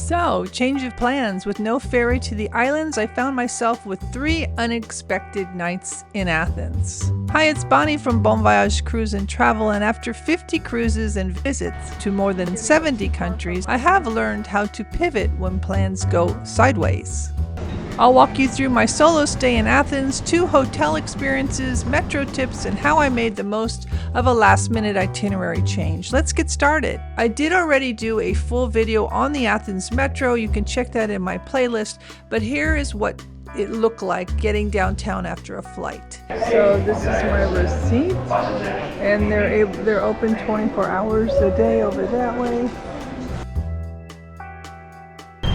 So, change of plans. With no ferry to the islands, I found myself with 3 unexpected nights in Athens. Hi, it's Bonnie from Bon Voyage Cruise and Travel, and after 50 cruises and visits to more than 70 countries, I have learned how to pivot when plans go sideways. I'll walk you through my solo stay in Athens, 2 hotel experiences, metro tips, and how I made the most of a last-minute itinerary change. Let's get started. I did already do a full video on the Athens metro. You can check that in my playlist, but here is what it looked like getting downtown after a flight. So this is my receipt, and they're open 24 hours a day over that way.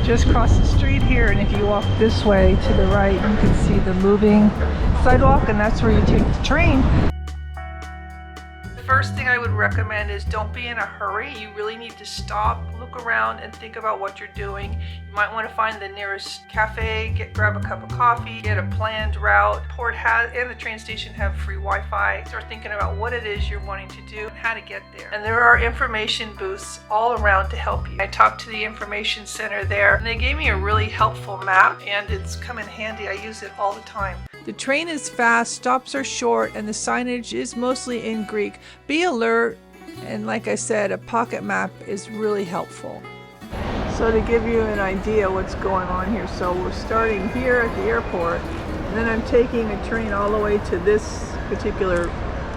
Just cross the street here, and if you walk this way to the right, you can see the moving sidewalk, and that's where you take the train. The first thing I would recommend is don't be in a hurry. You really need to stop, look around, and think about what you're doing. You might want to find the nearest cafe, grab a cup of coffee, get a planned route. Port and the train station have free Wi-Fi. Start thinking about what it is you're wanting to do and how to get there. And there are information booths all around to help you. I talked to the information center there, and they gave me a really helpful map, and it's come in handy. I use it all the time. The train is fast, stops are short, and the signage is mostly in Greek. Be alert, and like I said, a pocket map is really helpful. So to give you an idea what's going on here, so we're starting here at the airport, and then I'm taking a train all the way to this particular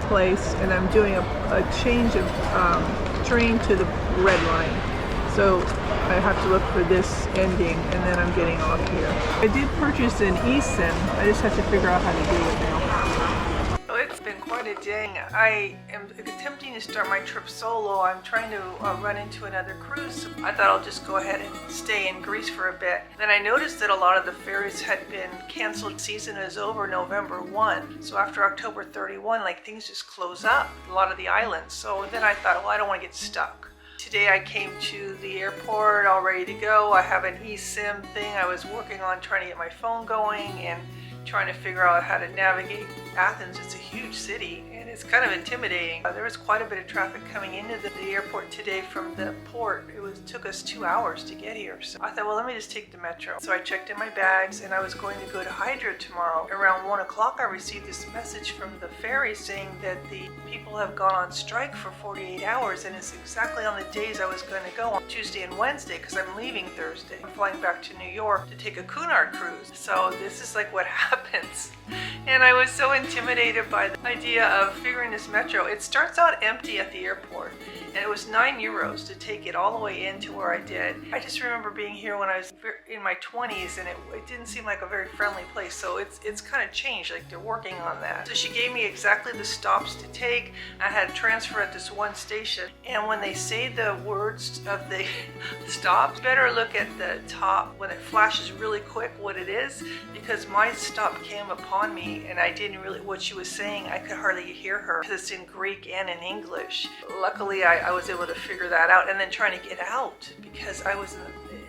place, and I'm doing a change of train to the red line. So I have to look for this ending, and then I'm getting off here. I did purchase an eSIM. I just have to figure out how to do it now. So it's been quite a day. I am attempting to start my trip solo. I'm trying to run into another cruise. So I thought I'll just go ahead and stay in Greece for a bit. Then I noticed that a lot of the ferries had been canceled. Season is over November 1. So after October 31, like things just close up, a lot of the islands. So then I thought, well, I don't want to get stuck. Today I came to the airport all ready to go. I have an eSIM thing. I was working on trying to get my phone going and trying to figure out how to navigate Athens. It's a huge city and it's kind of intimidating. There was quite a bit of traffic coming into the airport today from the port. It took us 2 hours to get here. So I thought, well, let me just take the metro. So I checked in my bags, and I was going to go to Hydra tomorrow. Around 1 o'clock I received this message from the ferry saying that the people have gone on strike for 48 hours, and it's exactly on the days I was going to go, on Tuesday and Wednesday, because I'm leaving Thursday. I'm flying back to New York to take a Cunard cruise. So this is like what happens. And I was so intimidated by the idea of figuring this metro. It starts out empty at the airport, and it was €9 to take it all the way into where I did. I just remember being here when I was in my 20s, and it didn't seem like a very friendly place. So it's kind of changed, like they're working on that. So she gave me exactly the stops to take. I had a transfer at this one station, and when they say the words of the stops, better look at the top when it flashes really quick what it is, because my stop came upon me and I didn't really, what she was saying, I could hardly hear her because it's in Greek and in English. Luckily I was able to figure that out, and then trying to get out because I was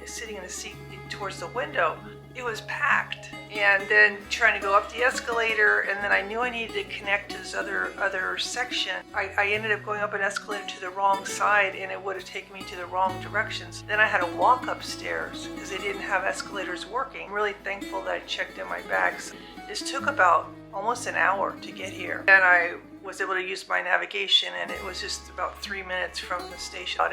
sitting in the seat towards the window. It was packed, and then trying to go up the escalator, and then I knew I needed to connect to this other section. I ended up going up an escalator to the wrong side, and it would have taken me to the wrong directions. Then I had to walk upstairs because they didn't have escalators working. I'm really thankful that I checked in my bags. This took about almost an hour to get here, and I was able to use my navigation, and it was just about 3 minutes from the station.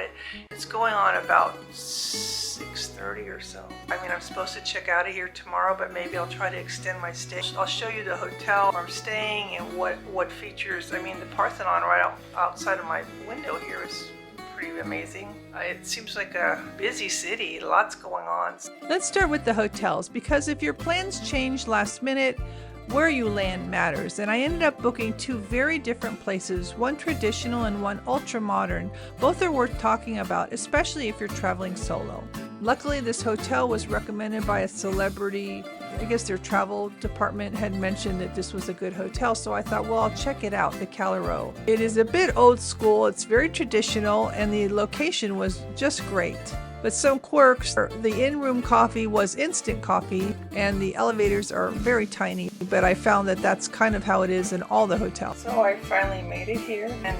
It's going on about 6:30 or so. I mean, I'm supposed to check out of here tomorrow, but maybe I'll try to extend my stay. I'll show you the hotel where I'm staying and what features. I mean, the Parthenon right outside of my window here is pretty amazing. It seems like a busy city, lots going on. Let's start with the hotels, because if your plans change last minute, where you land matters, and I ended up booking 2 very different places, one traditional and one ultra modern. Both are worth talking about, especially if you're traveling solo. Luckily, this hotel was recommended by a celebrity. I guess their travel department had mentioned that this was a good hotel, so I thought, well, I'll check it out, the Callirhoe. It is a bit old school, it's very traditional, and the location was just great. But some quirks, the in-room coffee was instant coffee, and the elevators are very tiny, but I found that that's kind of how it is in all the hotels. So I finally made it here, and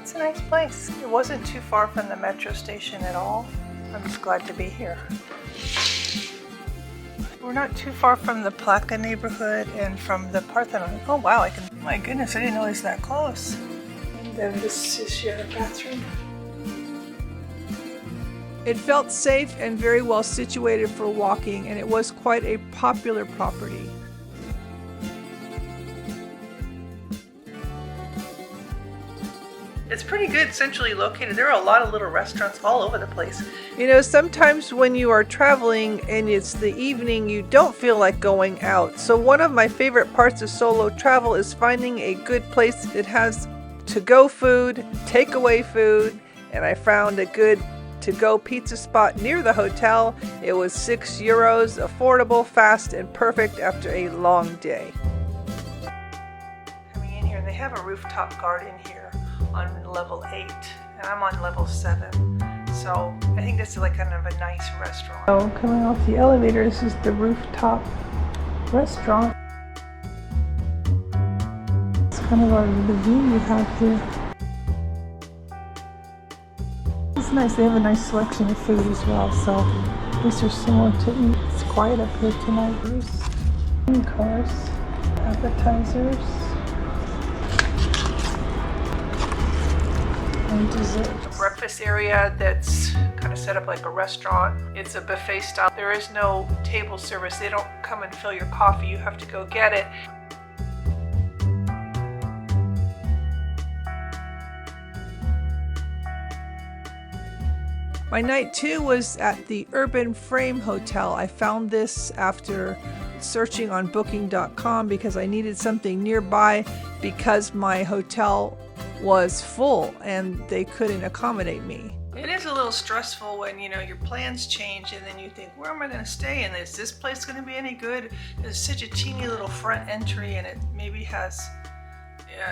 it's a nice place. It wasn't too far from the metro station at all. I'm just glad to be here. We're not too far from the Plaka neighborhood and from the Parthenon. Oh wow, my goodness, I didn't know it was that close. And then this is your bathroom. It felt safe and very well situated for walking, and it was quite a popular property. It's pretty good centrally located. There are a lot of little restaurants all over the place. You know, sometimes when you are traveling and it's the evening, you don't feel like going out. So one of my favorite parts of solo travel is finding a good place that has to-go food, takeaway food, and I found a good to-go pizza spot near the hotel. It was €6, affordable, fast, and perfect after a long day. Coming in here, they have a rooftop garden here on level 8, and I'm on level 7. So I think this is like kind of a nice restaurant. So coming off the elevator, this is the rooftop restaurant. It's kind of the view you have here. It's nice, they have a nice selection of food as well, so at least there's somewhere to eat. It's quiet up here tonight. There's cars, appetizers, and dessert. A breakfast area that's kind of set up like a restaurant. It's a buffet style. There is no table service. They don't come and fill your coffee. You have to go get it. My night 2 was at the Urban Frame Hotel. I found this after searching on booking.com because I needed something nearby because my hotel was full and they couldn't accommodate me. It is a little stressful when, you know, your plans change and then you think, where am I going to stay? And is this place going to be any good? There's such a teeny little front entry and it maybe has...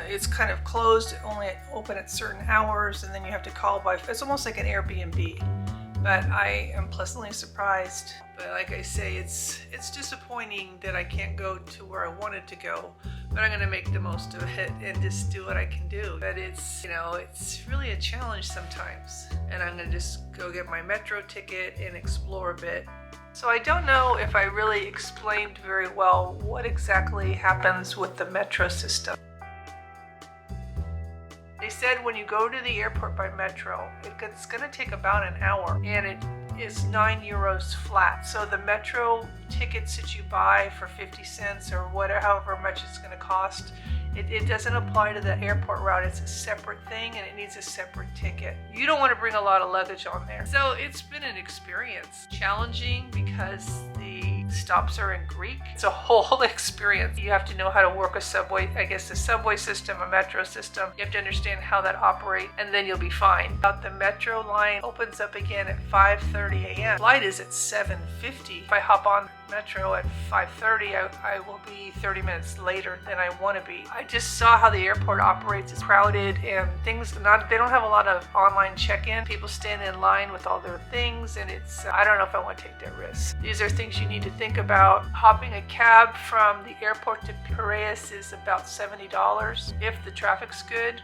it's kind of closed, only open at certain hours, and then you have to call by. It's almost like an Airbnb, but I am pleasantly surprised. But like I say, it's disappointing that I can't go to where I wanted to go. But I'm gonna make the most of it and just do what I can do. But it's, you know, it's really a challenge sometimes. And I'm gonna just go get my metro ticket and explore a bit. So I don't know if I really explained very well what exactly happens with the metro system. They said when you go to the airport by metro, it's going to take about an hour, and it is €9 flat. So the metro tickets that you buy for 50 cents or whatever, however much it's going to cost, it doesn't apply to the airport route. It's a separate thing and it needs a separate ticket. You don't want to bring a lot of luggage on there. So it's been an experience. Challenging because the stops are in Greek. It's a whole experience. You have to know how to work a subway, I guess the subway system, a metro system. You have to understand how that operates and then you'll be fine. But the metro line opens up again at 5:30 a.m. Flight is at 7:50. If I hop on metro at 5:30, I will be 30 minutes later than I want to be. I just saw how the airport operates. It's crowded and they don't have a lot of online check-in. People stand in line with all their things and it's, I don't know if I want to take that risk. These are things you need to think about. Hopping a cab from the airport to Piraeus is about $70 if the traffic's good.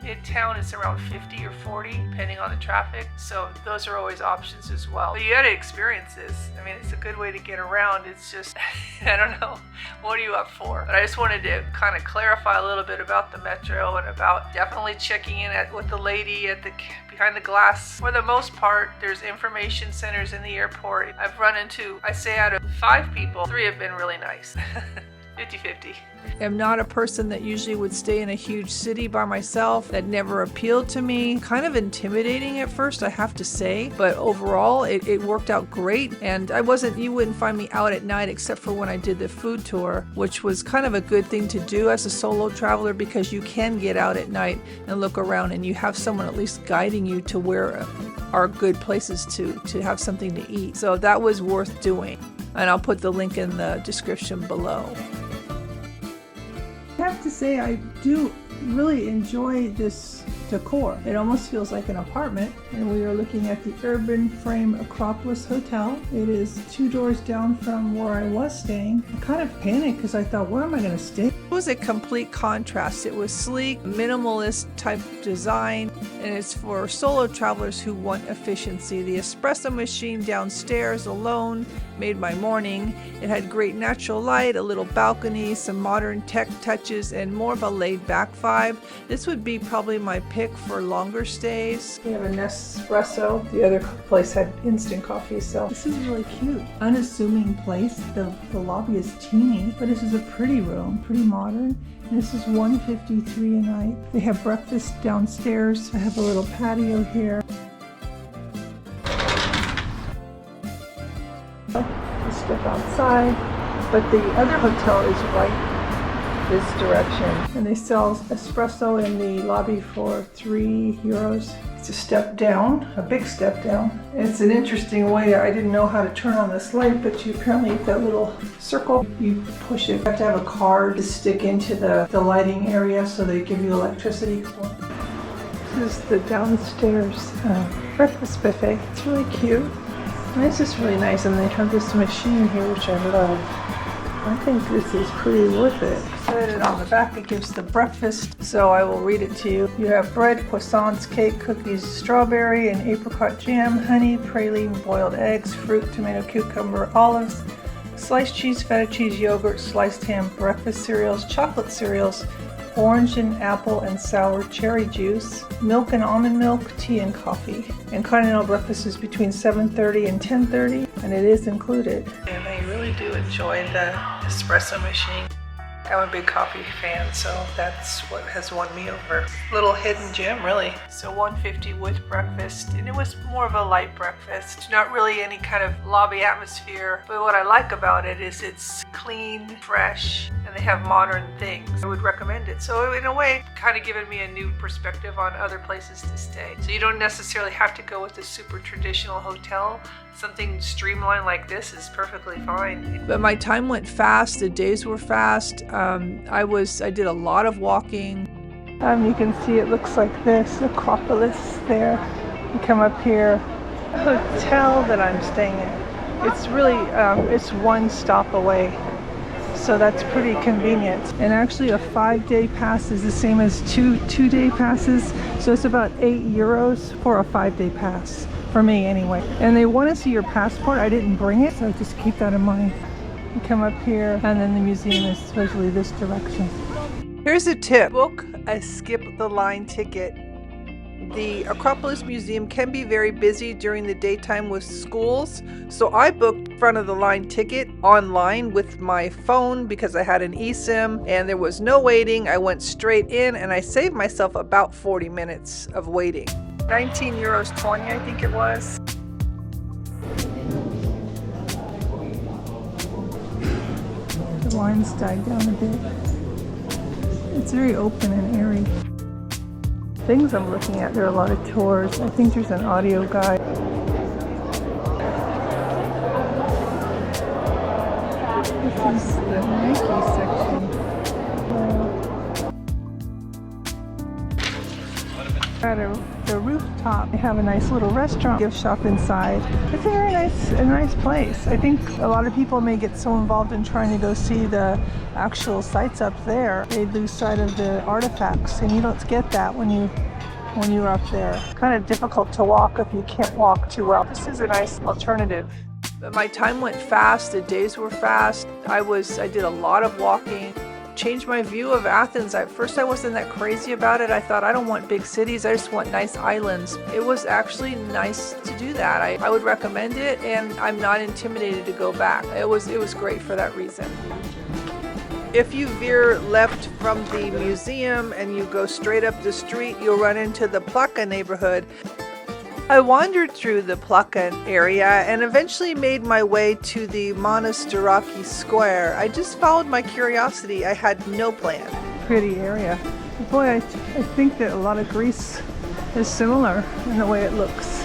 Midtown is around 50 or 40 depending on the traffic. So those are always options as well. But you got to experience this. I mean, it's a good way to get around. It's just, I don't know, what are you up for? But I just wanted to kind of clarify a little bit about the metro and about definitely checking in with the lady at behind the glass. For the most part, there's information centers in the airport. I've run into, I say out of 5 people, 3 have been really nice. 50-50. I'm not a person that usually would stay in a huge city by myself. That never appealed to me. Kind of intimidating at first, I have to say, but overall it worked out great. And you wouldn't find me out at night except for when I did the food tour, which was kind of a good thing to do as a solo traveler because you can get out at night and look around and you have someone at least guiding you to where are good places to have something to eat. So that was worth doing. And I'll put the link in the description below. I have to say I do really enjoy this decor. It almost feels like an apartment. And we are looking at the Urban Frame Acropolis Hotel. It is 2 doors down from where I was staying. I kind of panicked because I thought, where am I going to stay? It was a complete contrast. It was sleek, minimalist type design, and it's for solo travelers who want efficiency. The espresso machine downstairs alone made my morning. It had great natural light, a little balcony, some modern tech touches, and more of a laid-back vibe. This would be probably my pick for longer stays. We have a Nespresso. The other place had instant coffee, so this is really cute. Unassuming place. The lobby is teeny, but this is a pretty room, pretty modern. And this is $153 a night. They have breakfast downstairs. I have a little patio here. Let's step outside, but the other hotel is right this direction, and they sell espresso in the lobby for €3. It's a step down, a big step down. It's an interesting way. I didn't know how to turn on this light, but you apparently, that little circle, you push it. You have to have a card to stick into the lighting area, so they give you electricity. This is the downstairs breakfast buffet. It's really cute. And this is really nice, and they have this machine here, which I love. I think this is pretty worth it. And on the back it gives the breakfast, so I will read it to you. You have bread, croissants, cake, cookies, strawberry and apricot jam, honey, praline, boiled eggs, fruit, tomato, cucumber, olives, sliced cheese, feta cheese, yogurt, sliced ham, breakfast cereals, chocolate cereals, orange and apple and sour cherry juice, milk and almond milk, tea and coffee. And continental breakfast is between 7:30 and 10:30, and it is included. And I really do enjoy the espresso machine. I'm a big coffee fan, so that's what has won me over. Little hidden gem, really. So $150 with breakfast, and it was more of a light breakfast. Not really any kind of lobby atmosphere, but what I like about it is it's clean, fresh, and they have modern things. I would recommend it. So in a way, kind of given me a new perspective on other places to stay. So you don't necessarily have to go with a super traditional hotel. Something streamlined like this is perfectly fine. But my time went fast. The days were fast. I did a lot of walking. You can see it looks like this. Acropolis there. You come up here. The hotel that I'm staying in. It's really it's one stop away. So that's pretty convenient. And actually a 5-day pass is the same as two-day passes. So it's about €8 for a 5-day pass. For me anyway. And they want to see your passport. I didn't bring it, so just keep that in mind. You come up here, and then the museum is supposedly this direction. Here's a tip. Book a skip the line ticket. The Acropolis Museum can be very busy during the daytime with schools, so I booked front of the line ticket online with my phone because I had an eSIM and there was no waiting. I went straight in and I saved myself about 40 minutes of waiting. €19.20, I think it was. The lines died down a bit. It's very open and airy. Things I'm looking at, there are a lot of tours. I think there's an audio guide. This is the Nike section. At the rooftop, they have a nice little restaurant, gift shop inside. It's a very nice place. I think a lot of people may get so involved in trying to go see the actual sites up there, they lose sight of the artifacts, and you don't get that when you're up there. It's kind of difficult to walk if you can't walk too well. This is a nice alternative. But my time went fast. The days were fast. I did a lot of walking. Changed my view of Athens. At first I wasn't that crazy about it. I thought I don't want big cities, I just want nice islands. It was actually nice to do that. I would recommend it, and I'm not intimidated to go back. It was great for that reason. If you veer left from the museum and you go straight up the street, you'll run into the Plaka neighborhood. I wandered through the Plaka area and eventually made my way to the Monastiraki Square. I just followed my curiosity. I had no plan. Pretty area. Boy, I think that a lot of Greece is similar in the way it looks.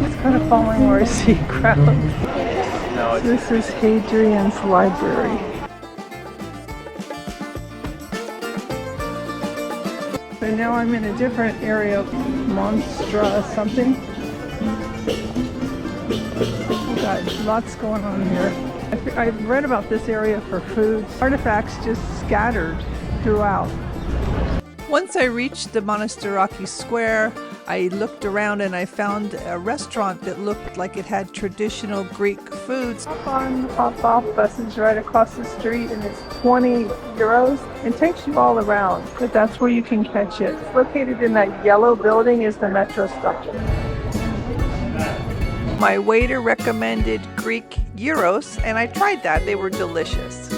It's kind of following where I see crowds. This is Hadrian's library. So now I'm in a different area, Monstra something. We got lots going on here. I've read about this area for food. Artifacts just scattered throughout. Once I reached the Monastiraki Square, I looked around and I found a restaurant that looked like it had traditional Greek foods. Hop on, hop off buses right across the street, and it's 20 euros. It takes you all around, but that's where you can catch it. It's located in that yellow building is the metro station. My waiter recommended Greek gyros, and I tried that. They were delicious.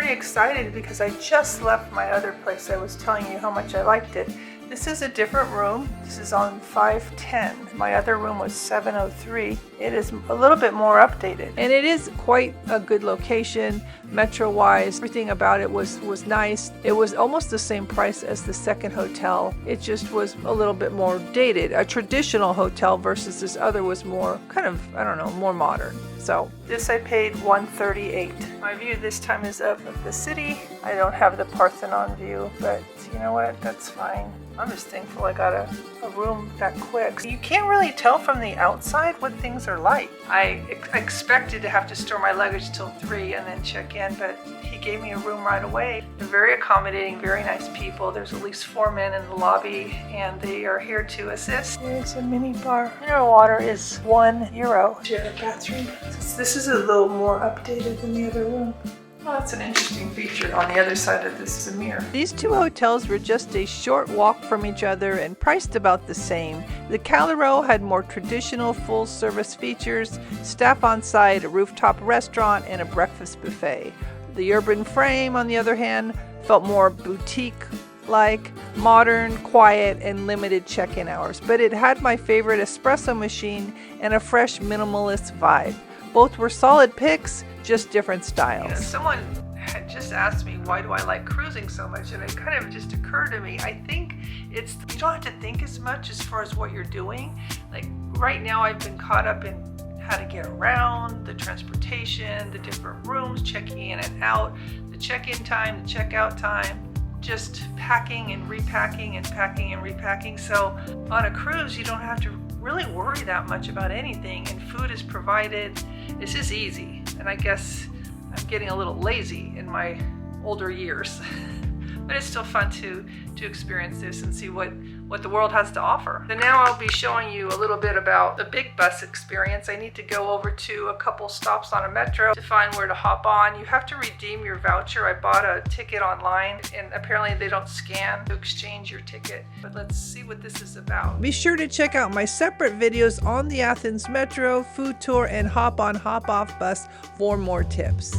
Excited because I just left my other place. I was telling you how much I liked it. This is a different room. This is on 510. My other room was 703. It is a little bit more updated, and it is quite a good location metro-wise. Everything about it was nice. It was almost the same price as the second hotel. It just was a little bit more dated. A traditional hotel versus this other was more kind of, I don't know, more modern. So this I paid $138. My view this time is of the city. I don't have the Parthenon view, but you know what? That's fine. I'm just thankful I got a room that quick. You can't really tell from the outside what things are like. I expected to have to store my luggage till 3 and then check in, but he gave me a room right away. They're very accommodating, very nice people. There's at least 4 men in the lobby, and they are here to assist. There's a mini bar. Mineral water is €1. Share a bathroom. This is a little more updated than the other room. Well, that's an interesting feature. On the other side of this is a mirror. These two hotels were just a short walk from each other and priced about the same. The Callirhoe had more traditional full-service features, staff on site, a rooftop restaurant, and a breakfast buffet. The Urban Frame, on the other hand, felt more boutique-like, modern, quiet, and limited check-in hours. But it had my favorite espresso machine and a fresh minimalist vibe. Both were solid picks, just different styles. You know, someone had just asked me, why do I like cruising so much? And it kind of just occurred to me, I think it's, you don't have to think as much as far as what you're doing. Like right now I've been caught up in how to get around, the transportation, the different rooms, checking in and out, the check-in time, the check-out time, just packing and repacking and packing and repacking. So on a cruise, you don't have to really worry that much about anything, and food is provided. It's just easy, and I guess I'm getting a little lazy in my older years. But it's still fun to experience this and see what the world has to offer. So now I'll be showing you a little bit about the big bus experience. I need to go over to a couple stops on a metro to find where to hop on. You have to redeem your voucher. I bought a ticket online, and apparently they don't scan to exchange your ticket. But let's see what this is about. Be sure to check out my separate videos on the Athens Metro, food tour, and hop on, hop off bus for more tips.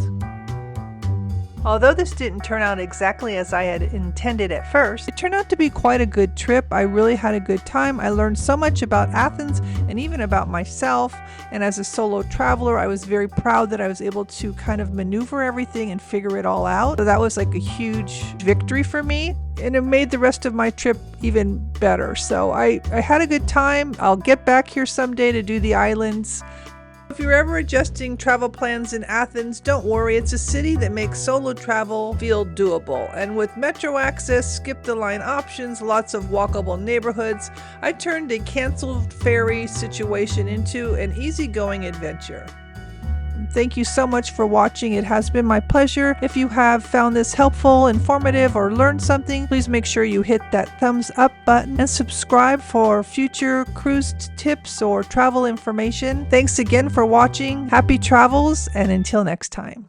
Although this didn't turn out exactly as I had intended at first, it turned out to be quite a good trip. I really had a good time. I learned so much about Athens and even about myself. And as a solo traveler, I was very proud that I was able to kind of maneuver everything and figure it all out. So that was like a huge victory for me. And it made the rest of my trip even better. So I had a good time. I'll get back here someday to do the islands. If you're ever adjusting travel plans in Athens, don't worry, it's a city that makes solo travel feel doable. And with metro access, skip-the-line options, lots of walkable neighborhoods, I turned a canceled ferry situation into an easygoing adventure. Thank you so much for watching. It has been my pleasure. If you have found this helpful, informative, or learned something, please make sure you hit that thumbs up button and subscribe for future cruise tips or travel information. Thanks again for watching. Happy travels, and until next time.